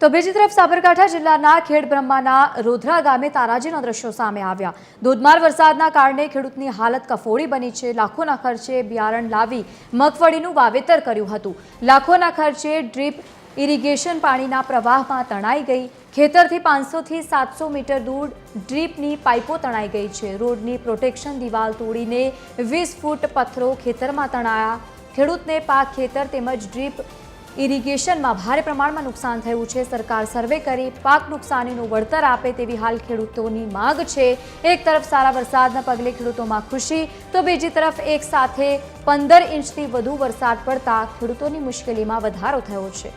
તો બીજી તરફ સાબરકાંઠા જિલ્લાના ખેડબ્રહ્માના રોધરા ગામે તારાજીના દ્રશ્યો સામે આવ્યા। ધોધમાર વરસાદના કારણે ખેડૂતની હાલત કફોડી બની છે। લાખોના ખર્ચે બિયારણ લાવી મગફળીનું વાવેતર કર્યું હતું। લાખોના ખર્ચે ડ્રીપ ઇરિગેશન પાણીના પ્રવાહમાં તણાઈ ગઈ। ખેતરથી 500 થી 700 મીટર દૂર ડ્રીપની પાઇપો તણાઈ ગઈ છે। રોડની પ્રોટેક્શન દિવાલ તોડીને 20 ફૂટ પથ્થરો ખેતરમાં તણાયા। ખેડૂતને પાક ખેતર તેમજ ડ્રીપ ઇરિગેશનમાં ભારે પ્રમાણમાં નુકસાન થયું છે। સરકાર સર્વે કરી પાક નુકસાનીનું વળતર આપે તેવી હાલ ખેડૂતોની માંગ છે। એક તરફ સારા વરસાદના પગલે ખેડૂતોમાં ખુશી, તો બીજી તરફ એક સાથે 15 ઇંચથી વધુ વરસાદ પડતા ખેડૂતોની મુશ્કેલીમાં વધારો થયો છે।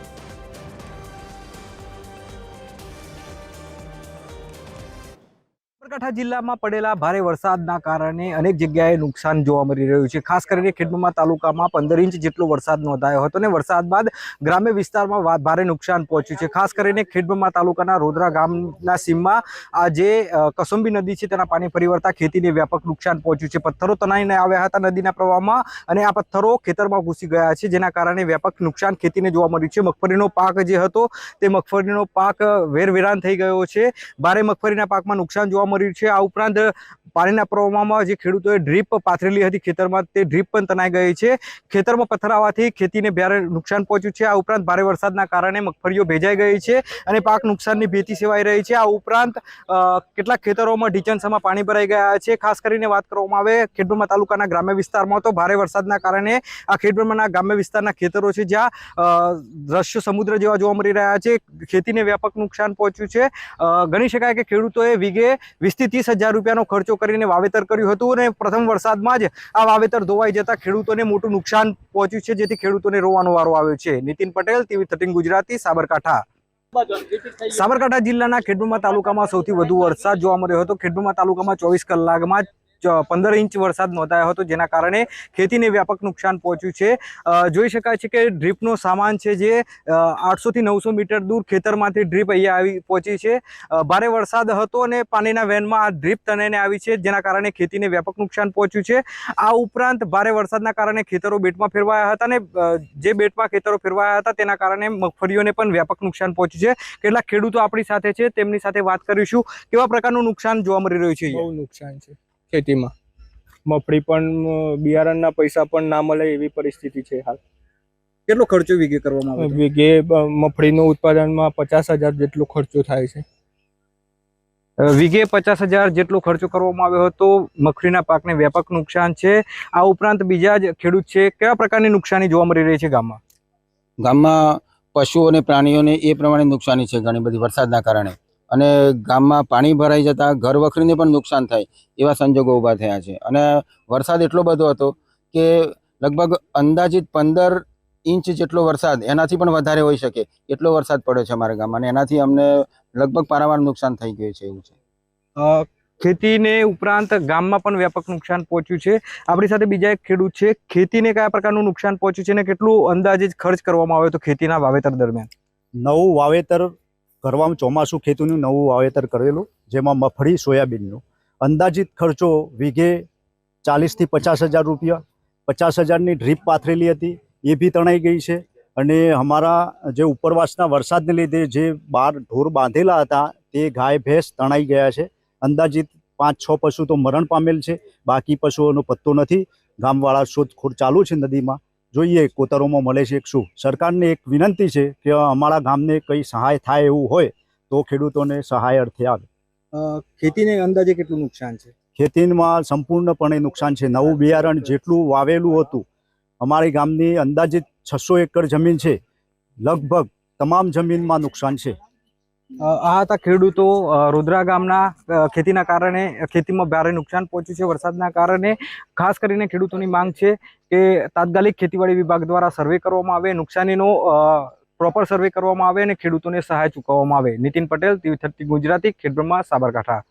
સાબરકાંઠા જિલ્લામાં પડેલા ભારે વરસાદના કારણે અનેક જગ્યાએ નુકસાન જોવા મળી રહ્યું છે। ખાસ કરીને ખેડબ્રહ્મા તાલુકામાં 15 ઇંચ જેટલો વરસાદ નોંધાયો હતો અને વરસાદ બાદ ગ્રામ્ય વિસ્તારમાં ભારે નુકસાન પહોંચ્યું છે। ખાસ કરીને ખેડબ્રહ્મા તાલુકાના રોધરા ગામના સીમમાં આ જે કસુંબી નદી છે તેના પાણી ફરી વળતા ખેતીને વ્યાપક નુકસાન પહોંચ્યું છે। પથ્થરો તણાઈને આવ્યા હતા નદીના પ્રવાહમાં અને આ પથ્થરો ખેતરમાં ઘૂસી ગયા છે, જેના કારણે વ્યાપક નુકસાન ખેતીને જોવા મળ્યું છે। મગફળીનો પાક જે હતો તે મગફળીનો પાક વેરવિરાન થઈ ગયો છે। ભારે મગફળીના પાકમાં નુકસાન જોવા મળ્યું છે। આ ઉપરાંત પાણીના પ્રવાહમાં જે ખેડૂતોએ ડ્રીપ પાથરેલી હતી ખેતરમાં, તે ડ્રીપ પણ તણાઈ ગઈ છે। ખેતરમાં પથ્થર આવવાથી ખેતીને ભારે નુકસાન પહોંચ્યું છે। આ ઉપરાંત ભારે વરસાદના કારણે મગફળીઓ ભેજાઈ ગઈ છે અને પાક નુકસાનની ભીતિ સેવાઈ રહી છે। આ ઉપરાંત કેટલાક ખેતરોમાં ઢીચણસામાં પાણી ભરાઈ ગયા છે। ખાસ કરીને વાત કરવામાં આવે ખેડબ્રહ્મા તાલુકાના ગ્રામ્ય વિસ્તારમાં, તો ભારે વરસાદના કારણે આ ખેડબ્રહ્માના ગ્રામ્ય વિસ્તારના ખેતરો છે જ્યાં દ્રશ્યો સમુદ્ર જેવા જોવા મળી રહ્યા છે। ખેતીને વ્યાપક નુકસાન પહોંચ્યું છે। ગણી શકાય કે ખેડૂતોએ વીઘે 20 થી 30 હજાર રૂપિયાનો ખર્ચો કરીને વાવેતર કર્યું હતું અને પ્રથમ વરસાદમાં જ આ વાવેતર ધોવાઈ જતા ખેડૂતોને મોટું નુકસાન પહોંચ્યું છે, જેથી ખેડૂતોને રોવાનો વારો આવ્યો છે। નીતિન પટેલ, TV13 ગુજરાતી, સાબરકાંઠા। સાબરકાંઠા જિલ્લાના ખેડબ્રહ્મા તાલુકામાં સૌથી વધુ વરસાદ જોવા મળ્યો હતો। ખેડબ્રહ્મા તાલુકામાં 24 કલાકમાં 15 ઇંચ વરસાદ નોંધાયો હતો, જેના કારણે ખેતીને વ્યાપક નુકસાન પહોંચ્યું છે। જોઈ શકાય છે કે ડ્રીપનો સામાન છે જે 800 થી 900 મીટર દૂર ખેતરમાંથી ડ્રીપ અહીંયા આવી પહોંચી છે। ભારે વરસાદ હતો અને પાણીના વેનમાં આ ડ્રીપ તણાઈને આવી છે, જેના કારણે ખેતીને વ્યાપક નુકસાન પહોંચ્યું છે। આ ઉપરાંત ભારે વરસાદના કારણે ખેતરો બેટમાં ફેરવાયા હતા અને જે બેટમાં ખેતરો ફેરવાયા હતા તેના કારણે મગફળીઓને પણ વ્યાપક નુકસાન પહોંચ્યું છે। કેટલાક ખેડૂતો આપણી સાથે છે, તેમની સાથે વાત કરીશું। કેવા પ્રકારનું નુકસાન જોવા મળી રહ્યું છે? બહુ નુકસાન છે ખેતીમાં। મગફળી પણ બિયારણના પૈસા પણ ના મળે એવી પરિસ્થિતિ છે હાલ। કેટલો ખર્ચો વીઘે કરવામાં આવે? વીઘે મગફળીનું ઉત્પાદનમાં 50,000 જેટલો ખર્ચો થાય છે। વીઘે 50,000 જેટલો ખર્ચો કરવામાં આવ્યો હતો। મગફળીના પાકને વ્યાપક નુકસાન છે। આ ઉપરાંત બીજા જ ખેડૂત છે, કેવા પ્રકારની નુકસાની જોવા મળી રહી છે ગામમાં? ગામમાં પશુઓ અને પ્રાણીઓને એ પ્રમાણે નુકસાની છે ઘણી બધી વરસાદના કારણે, અને ગામમાં પાણી ભરાઈ જતા ઘર વખરીને પણ નુકસાન થાય એવા સંજોગો ઊભા થયા છે। અને વરસાદ એટલો બધો હતો કે લગભગ અંદાજિત 15 ઇંચ જેટલો વરસાદ, એનાથી પણ વધારે હોઈ શકે એટલો વરસાદ પડ્યો છે અમારા ગામમાં, અને એનાથી અમને લગભગ પારાવાર નુકસાન થઈ ગયું છે એવું છે। ખેતીને ઉપરાંત ગામમાં પણ વ્યાપક નુકસાન પહોંચ્યું છે। આપણી સાથે બીજા એક ખેડૂત છે, ખેતીને કયા પ્રકારનું નુકસાન પહોંચ્યું છે અને કેટલું અંદાજિત ખર્ચ કરવામાં આવ્યો હતો ખેતીના વાવેતર દરમિયાન? નવું વાવેતર કરવામાં, ચોમાસું ખેતીનું નવું વાવેતર કરેલું, જેમાં મગફળી, સોયાબીનનું અંદાજિત ખર્ચો વીઘે 40 થી 50,000 રૂપિયા। 50,000ની ડ્રીપ પાથરેલી હતી, એ બી તણાઈ ગઈ છે। અને અમારા જે ઉપરવાસના વરસાદને લીધે જે બહાર ઢોર બાંધેલા હતા તે ગાય ભેંસ તણાઈ ગયા છે। અંદાજિત 5-6 પશુ તો મરણ પામેલ છે, બાકી પશુઓનો પત્તો નથી। ગામવાળા શોધખોળ ચાલુ છે નદીમાં, જોઈએ કોતરોમાં મળે છે કે શું। સરકારને એક વિનંતી છે કે અમારા ગામને કંઈ સહાય થાય એવું હોય તો ખેડૂતોને સહાય અર્થે આવે। ખેતીને અંદાજે કેટલું નુકસાન છે? ખેતીમાં સંપૂર્ણપણે નુકસાન છે। નવું બિયારણ જેટલું વાવેલું હતું, અમારી ગામની અંદાજિત 600 એકર જમીન છે, લગભગ તમામ જમીનમાં નુકસાન છે। આ હતા ખેડૂતો રોધરા ગામના। ખેતીના કારણે ખેતીમાં ભારે નુકસાન પહોંચ્યું છે વરસાદના કારણે। ખાસ કરીને ખેડૂતોની માંગ છે કે તાત્કાલિક ખેતીવાડી વિભાગ દ્વારા સર્વે કરવામાં આવે, નુકસાનીનો પ્રોપર સર્વે કરવામાં આવે અને ખેડૂતોને સહાય ચૂકવવામાં આવે। નીતિન પટેલ, TV13 ગુજરાતી, ખેડબ્રહ્મા, સાબરકાંઠા।